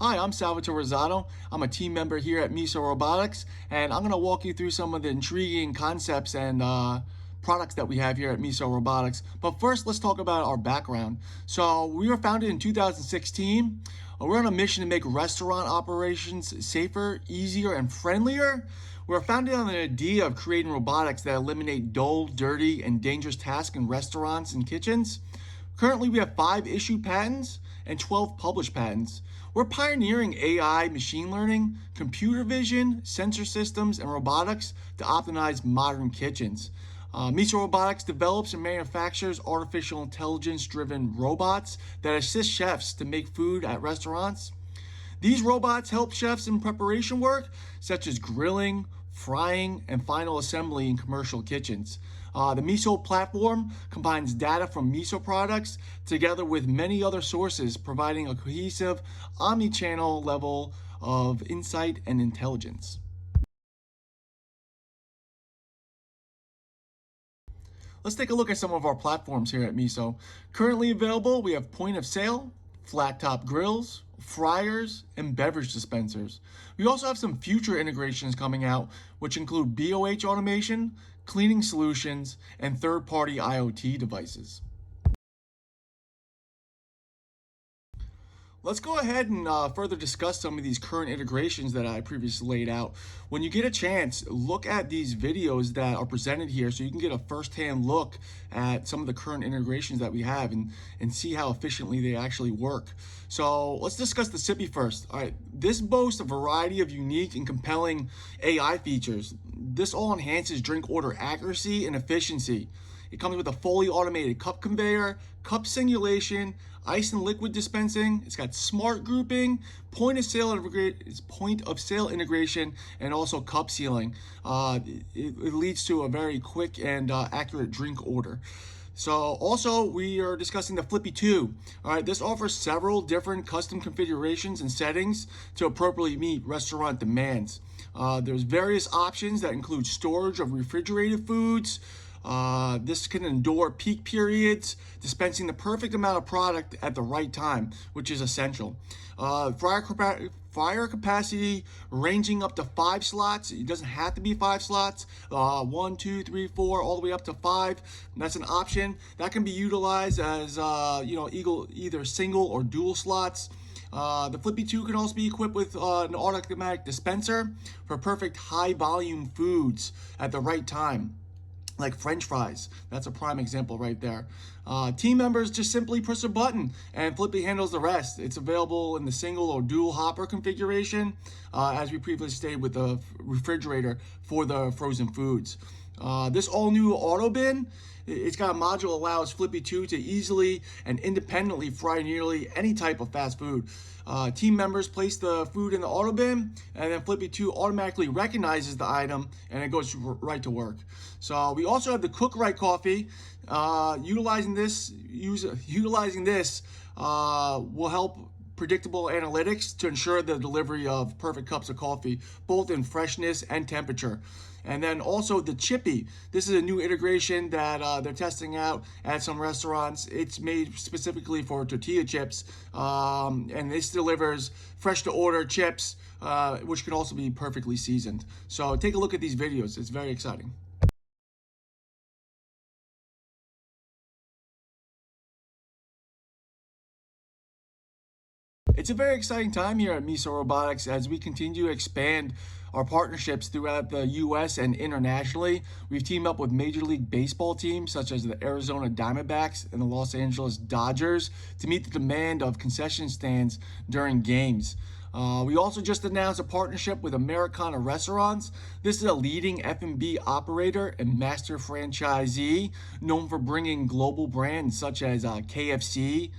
Hi, I'm Salvatore Rosado. I'm a team member here at Miso Robotics, and I'm going to walk you through some of the intriguing concepts and products that we have here at Miso Robotics. But first, let's talk about our background. So, we were founded in 2016. We're on a mission to make restaurant operations safer, easier, and friendlier. We're founded on the idea of creating robotics that eliminate dull, dirty, and dangerous tasks in restaurants and kitchens. Currently, we have 5 issued patents and 12 published patents. We're pioneering AI, machine learning, computer vision, sensor systems, and robotics to optimize modern kitchens. Miso Robotics develops and manufactures artificial intelligence driven robots that assist chefs to make food at restaurants. These robots help chefs in preparation work, such as grilling, frying, and final assembly in commercial kitchens. The Miso platform combines data from Miso products together with many other sources, providing a cohesive, omni-channel level of insight and intelligence. Let's take a look at some of our platforms here at Miso. Currently available, we have point of sale, flat top grills, fryers, and beverage dispensers. We also have some future integrations coming out, which include BOH automation, cleaning solutions, and third-party IoT devices. Let's go ahead and further discuss some of these current integrations that I previously laid out. When you get a chance, look at these videos that are presented here so you can get a first-hand look at some of the current integrations that we have and see how efficiently they actually work. So let's discuss the Sippy first. All right, this boasts a variety of unique and compelling AI features. This all enhances drink order accuracy and efficiency. It comes with a fully automated cup conveyor, cup singulation, ice and liquid dispensing. It's got smart grouping, point of sale integration, and also cup sealing. It leads to a very quick and accurate drink order. So also we are discussing the Flippy 2. All right, this offers several different custom configurations and settings to appropriately meet restaurant demands. There's various options that include storage of refrigerated foods. This can endure peak periods, dispensing the perfect amount of product at the right time, which is essential. Fryer capacity ranging up to 5 slots. It doesn't have to be 5 slots. 1, 2, 3, 4, all the way up to 5. That's an option that can be utilized as either single or dual slots. The Flippy 2 can also be equipped with an automatic dispenser for perfect high volume foods at the right time, like French fries. That's a prime example right there. Team members just simply push a button and Flippy handles the rest. It's available in the single or dual hopper configuration, as we previously stated with the refrigerator for the frozen foods. This all new auto bin, it's got a module that allows Flippy 2 to easily and independently fry nearly any type of fast food. Team members place the food in the auto bin, and then Flippy 2 automatically recognizes the item and it goes right to work. So we also have the Cook Right coffee. Utilizing this will help predictable analytics to ensure the delivery of perfect cups of coffee, both in freshness and temperature. And then also the Chippy. This is a new integration that they're testing out at some restaurants. It's made specifically for tortilla chips, and this delivers fresh to order chips, which can also be perfectly seasoned. So take a look at these videos. It's very exciting. It's a very exciting time here at Miso Robotics as we continue to expand our partnerships throughout the U.S. and internationally. We've teamed up with Major League Baseball teams such as the Arizona Diamondbacks and the Los Angeles Dodgers to meet the demand of concession stands during games. We also just announced a partnership with Americana Restaurants. This is a leading F&B operator and master franchisee known for bringing global brands such as KFC,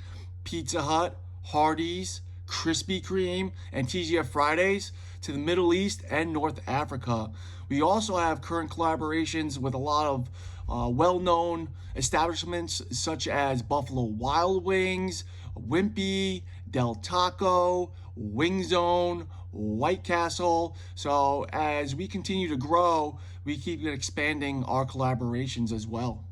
Pizza Hut, Hardee's, Krispy Kreme, and TGF Fridays to the Middle East and North Africa. We also have current collaborations with a lot of well-known establishments such as Buffalo Wild Wings, Wimpy, Del Taco, Wing Zone, White Castle. So as we continue to grow, we keep expanding our collaborations as well.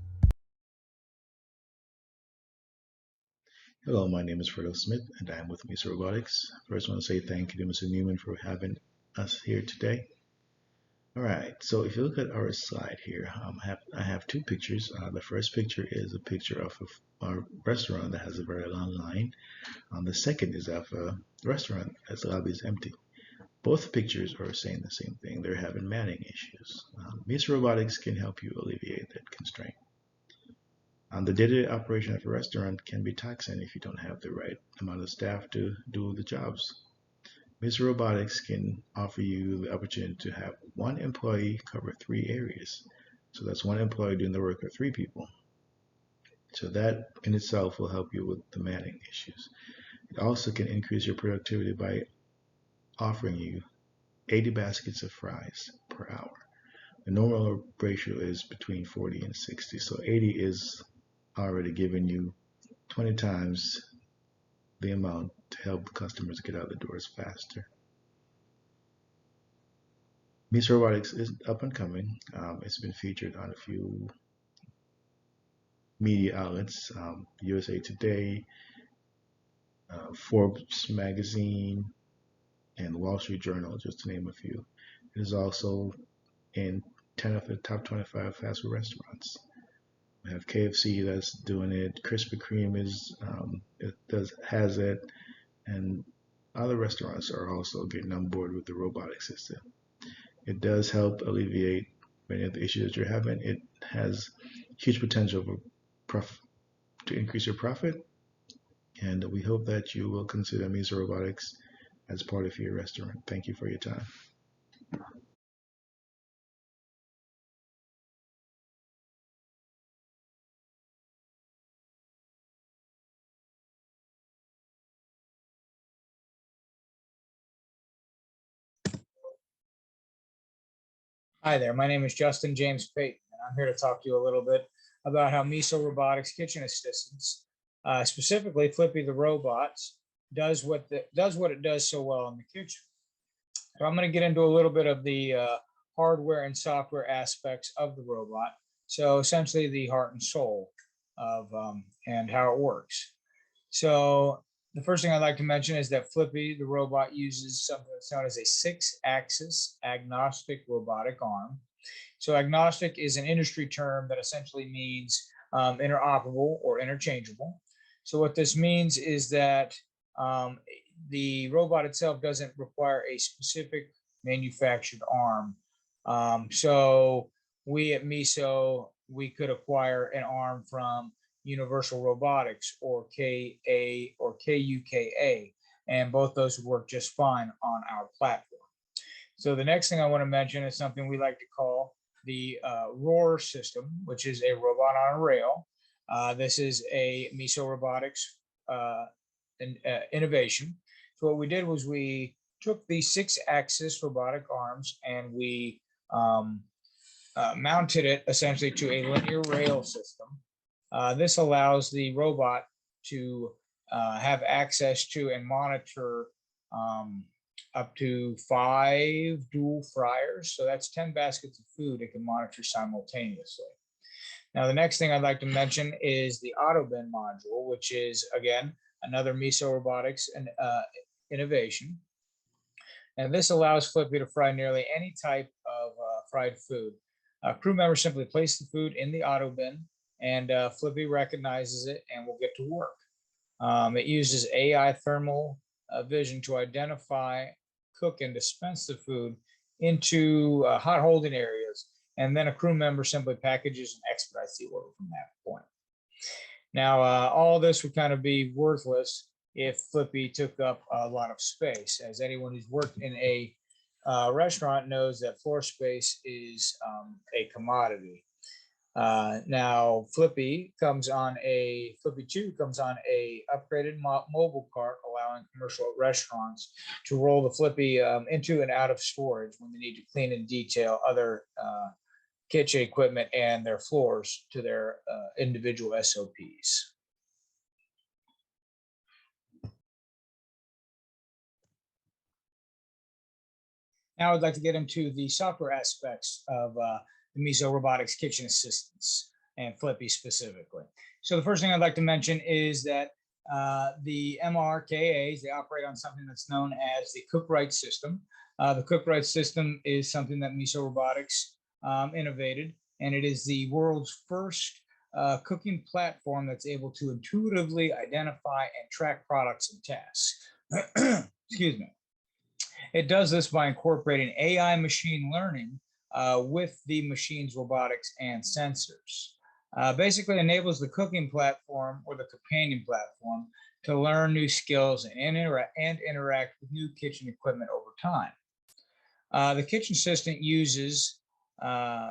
Hello, my name is Fredo Smith, and I'm with Miso Robotics. First, I want to say thank you to Mr. Newman for having us here today. All right, so if you look at our slide here, I have two pictures. The first picture is a picture of a restaurant that has a very long line. The second is of a restaurant that's the lobby is empty. Both pictures are saying the same thing. They're having manning issues. Miso Robotics can help you alleviate that constraint. The day-to-day operation of a restaurant can be taxing if you don't have the right amount of staff to do the jobs. Miso Robotics can offer you the opportunity to have one employee cover three areas. So that's one employee doing the work of three people. So that in itself will help you with the manning issues. It also can increase your productivity by offering you 80 baskets of fries per hour. The normal ratio is between 40 and 60. So 80 is already giving you 20 times the amount to help customers get out the doors faster. Miso Robotics is up and coming. It's been featured on a few media outlets, USA Today, Forbes magazine, and Wall Street Journal, just to name a few. It is also in 10 of the top 25 fast food restaurants. We have KFC that's doing it. Krispy Kreme has it, and other restaurants are also getting on board with the robotic system. It does help alleviate many of the issues that you're having. It has huge potential for to increase your profit, and we hope that you will consider Miso Robotics as part of your restaurant. Thank you for your time. Hi there, my name is Justin James Payton, and I'm here to talk to you a little bit about how Miso Robotics Kitchen Assistants, specifically Flippy the robots, does what it does so well in the kitchen. So I'm going to get into a little bit of the hardware and software aspects of the robot. So essentially, the heart and soul of and how it works. So the first thing I'd like to mention is that Flippy, the robot, uses something that's known as a six-axis agnostic robotic arm. So agnostic is an industry term that essentially means interoperable or interchangeable. So what this means is that um, the robot itself doesn't require a specific manufactured arm. So we at Miso, we could acquire an arm from Universal Robotics or KA or KUKA, and both those work just fine on our platform. So the next thing I want to mention is something we like to call the ROAR system, which is a robot on a rail. This is a Miso Robotics innovation. So what we did was we took the six-axis robotic arms and we mounted it essentially to a linear rail system. This allows the robot to have access to and monitor up to 5 dual fryers. So that's 10 baskets of food it can monitor simultaneously. Now, the next thing I'd like to mention is the auto bin module, which is, again, another Miso Robotics and innovation. And this allows Flippy to fry nearly any type of fried food. Crew members simply place the food in the auto bin, and Flippy recognizes it and will get to work. It uses AI thermal vision to identify, cook, and dispense the food into hot holding areas, and then a crew member simply packages and expedites the order from that point. Now, all this would kind of be worthless if Flippy took up a lot of space, as anyone who's worked in a restaurant knows that floor space is a commodity. Now Flippy 2 comes on a upgraded mobile cart, allowing commercial restaurants to roll the Flippy into and out of storage when they need to clean and detail other kitchen equipment and their floors to their individual SOPs. Now I'd like to get into the software aspects of the Miso Robotics Kitchen Assistants and Flippy specifically. So the first thing I'd like to mention is that The MRKAs, they operate on something that's known as the Cook-Wright system. The Cook-Wright system is something that Miso Robotics innovated, and it is the world's first cooking platform that's able to intuitively identify and track products and tasks. Excuse me. It does this by incorporating AI machine learning with the machine's robotics and sensors. Basically enables the cooking platform or the companion platform to learn new skills and interact with new kitchen equipment over time. The kitchen assistant uses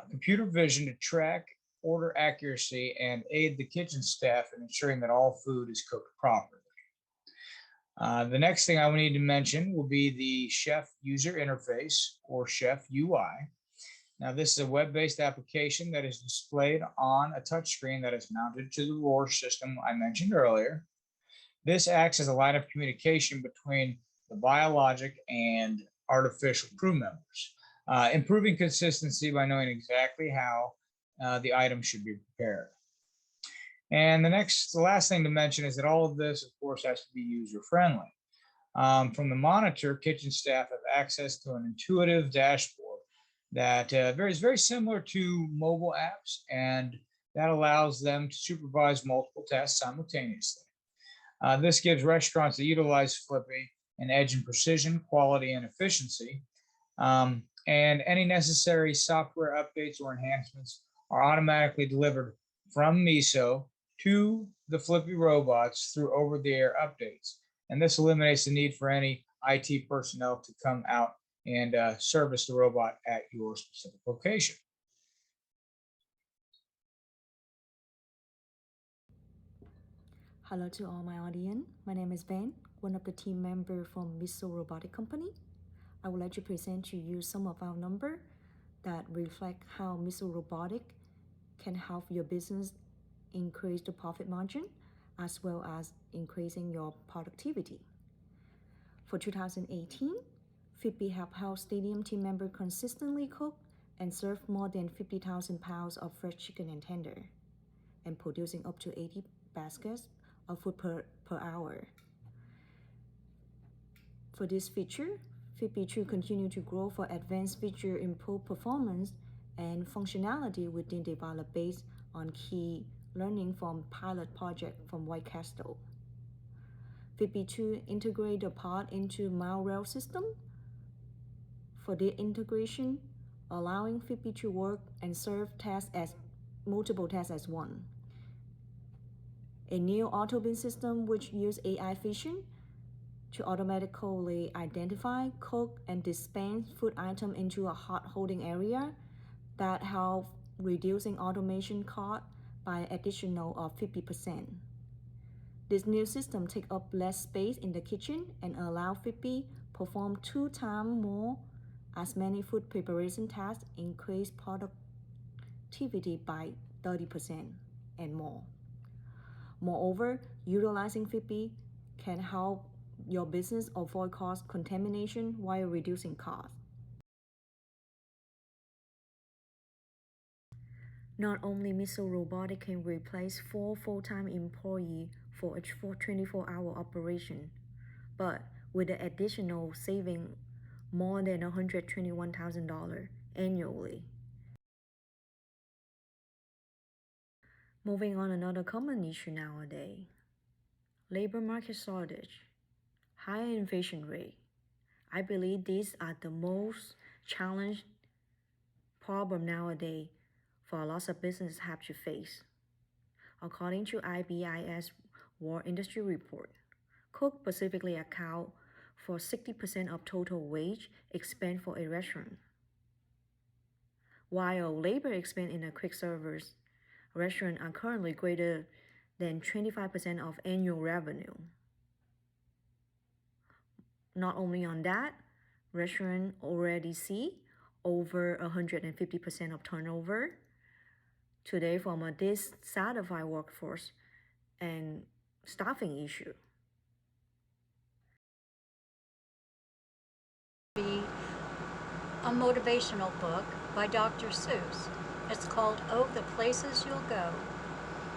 computer vision to track order accuracy and aid the kitchen staff in ensuring that all food is cooked properly. The next thing I will need to mention will be the Chef user interface, or Chef UI. Now, this is a web-based application that is displayed on a touchscreen that is mounted to the ROAR system I mentioned earlier. This acts as a line of communication between the biologic and artificial crew members, improving consistency by knowing exactly how the item should be prepared. And the last thing to mention is that all of this, of course, has to be user-friendly. From the monitor, kitchen staff have access to an intuitive dashboard that is very similar to mobile apps, and that allows them to supervise multiple tasks simultaneously. This gives restaurants that utilize Flippy an edge in precision, quality, and efficiency. And any necessary software updates or enhancements are automatically delivered from Miso to the Flippy robots through over-the-air updates. And this eliminates the need for any IT personnel to come out and service the robot at your specific location. Hello to all my audience. My name is Ben, one of the team members from Miso Robotic Company. I would like to present to you some of our numbers that reflect how Miso Robotic can help your business increase the profit margin as well as increasing your productivity. For 2018, Fitbit helped stadium team members consistently cook and serve more than 50,000 pounds of fresh chicken and tender, and producing up to 80 baskets of food per hour. For this feature, Fitbit should continue to grow for advanced feature improve performance and functionality within developed based on key learning from pilot project from White Castle. Fitbit 2 integrate the pod into rail system. For the integration, allowing Fitbit to work and serve multiple tasks as one. A new auto bin system which use AI vision to automatically identify, cook, and dispense food item into a hot holding area that help reducing automation cost by additional of 50%. This new system take up less space in the kitchen and allow Fitbit perform 2 times more as many food preparation tasks, increase productivity by 30% and more. Moreover, utilizing Fitbit can help your business avoid cost contamination while reducing costs. Not only Miso Robotic can replace 4 full-time employees for a 24-hour operation, but with the additional saving more than $121,000 annually. Moving on, another common issue nowadays: labor market shortage, high inflation rate. I believe these are the most challenging problem nowadays for lots of businesses have to face. According to IBIS World Industry Report, cook specifically account for 60% of total wage expense for a restaurant, while labor expense in a quick service restaurant are currently greater than 25% of annual revenue. Not only on that, restaurants already see over 150% of turnover today from a dissatisfied workforce and staffing issue. Be a motivational book by Dr. Seuss. It's called Oh, the Places You'll Go.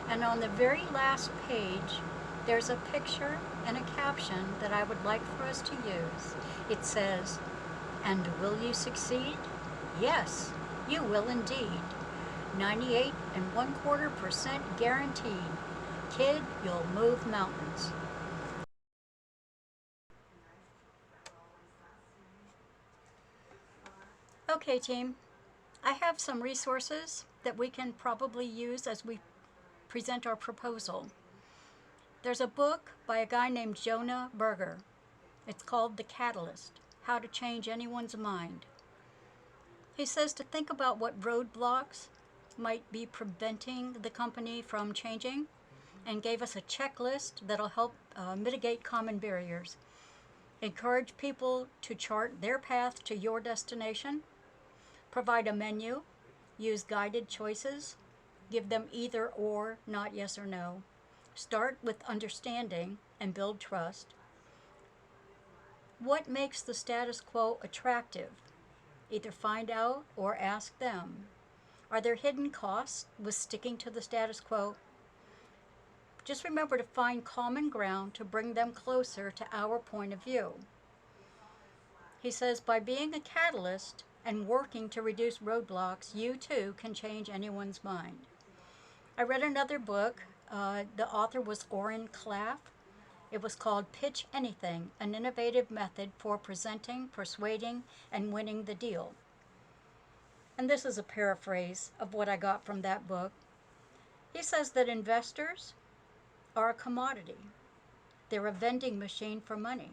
And on the very last page, There's a picture and a caption that I would like for us to use. It says, "And will you succeed? Yes, you will indeed. 98.25% guaranteed. Kid, you'll move mountains." Okay, team, I have some resources that we can probably use as we present our proposal. There's a book by a guy named Jonah Berger. It's called The Catalyst: How to Change Anyone's Mind. He says to think about what roadblocks might be preventing the company from changing, and gave us a checklist that'll help mitigate common barriers. Encourage people to chart their path to your destination. Provide a menu. Use guided choices. Give them either or, not yes or no. Start with understanding and build trust. What makes the status quo attractive? Either find out or ask them. Are there hidden costs with sticking to the status quo? Just remember to find common ground to bring them closer to our point of view. He says by being a catalyst and working to reduce roadblocks, you too can change anyone's mind. I read another book. The author was Oren Klaff. It was called Pitch Anything, an innovative method for presenting, persuading, and winning the deal. And this is a paraphrase of what I got from that book. He says that investors are a commodity. They're a vending machine for money.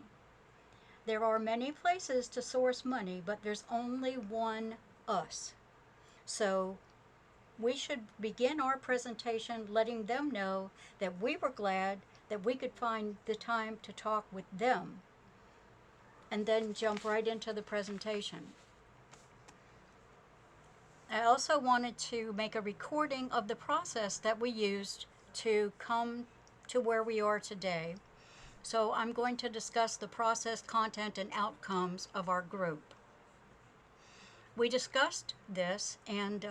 There are many places to source money, but there's only one us. So we should begin our presentation letting them know that we were glad that we could find the time to talk with them, and then jump right into the presentation. I also wanted to make a recording of the process that we used to come to where we are today. So I'm going to discuss the process, content, and outcomes of our group. We discussed this, and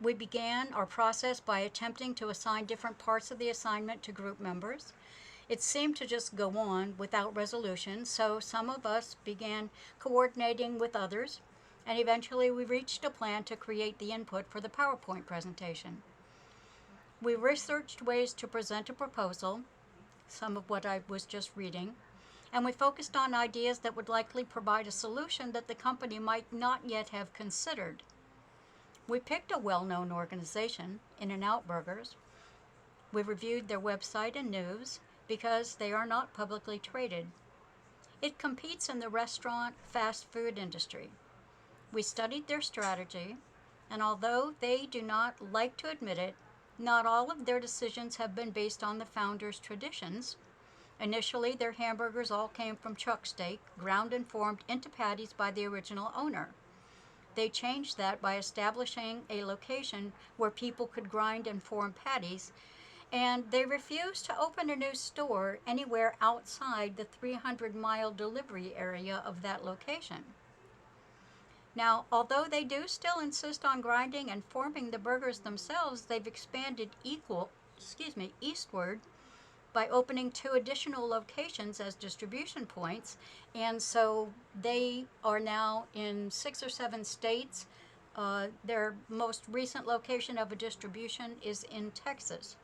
we began our process by attempting to assign different parts of the assignment to group members. It seemed to just go on without resolution, so some of us began coordinating with others, and eventually we reached a plan to create the input for the PowerPoint presentation. We researched ways to present a proposal, some of what I was just reading, and we focused on ideas that would likely provide a solution that the company might not yet have considered. We picked a well-known organization, In-N-Out Burgers. We reviewed their website and news because they are not publicly traded. It competes in the restaurant fast food industry. We studied their strategy, and although they do not like to admit it, not all of their decisions have been based on the founders' traditions. Initially, their hamburgers all came from chuck steak, ground and formed into patties by the original owner. They changed that by establishing a location where people could grind and form patties, and they refused to open a new store anywhere outside the 300-mile delivery area of that location. Now, although they do still insist on grinding and forming the burgers themselves, they've expanded eastward by opening 2 additional locations as distribution points, and so they are now in 6 or 7 states. Their most recent location of a distribution is in Texas.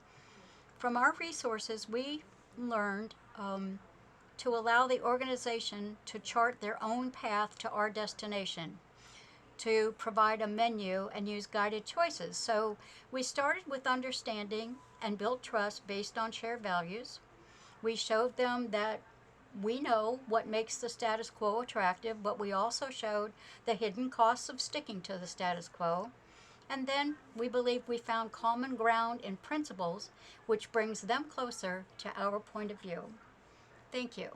From our resources, we learned to allow the organization to chart their own path to our destination, to provide a menu and use guided choices. So we started with understanding and built trust based on shared values. We showed them that we know what makes the status quo attractive, but we also showed the hidden costs of sticking to the status quo. And then we believe we found common ground in principles, which brings them closer to our point of view. Thank you.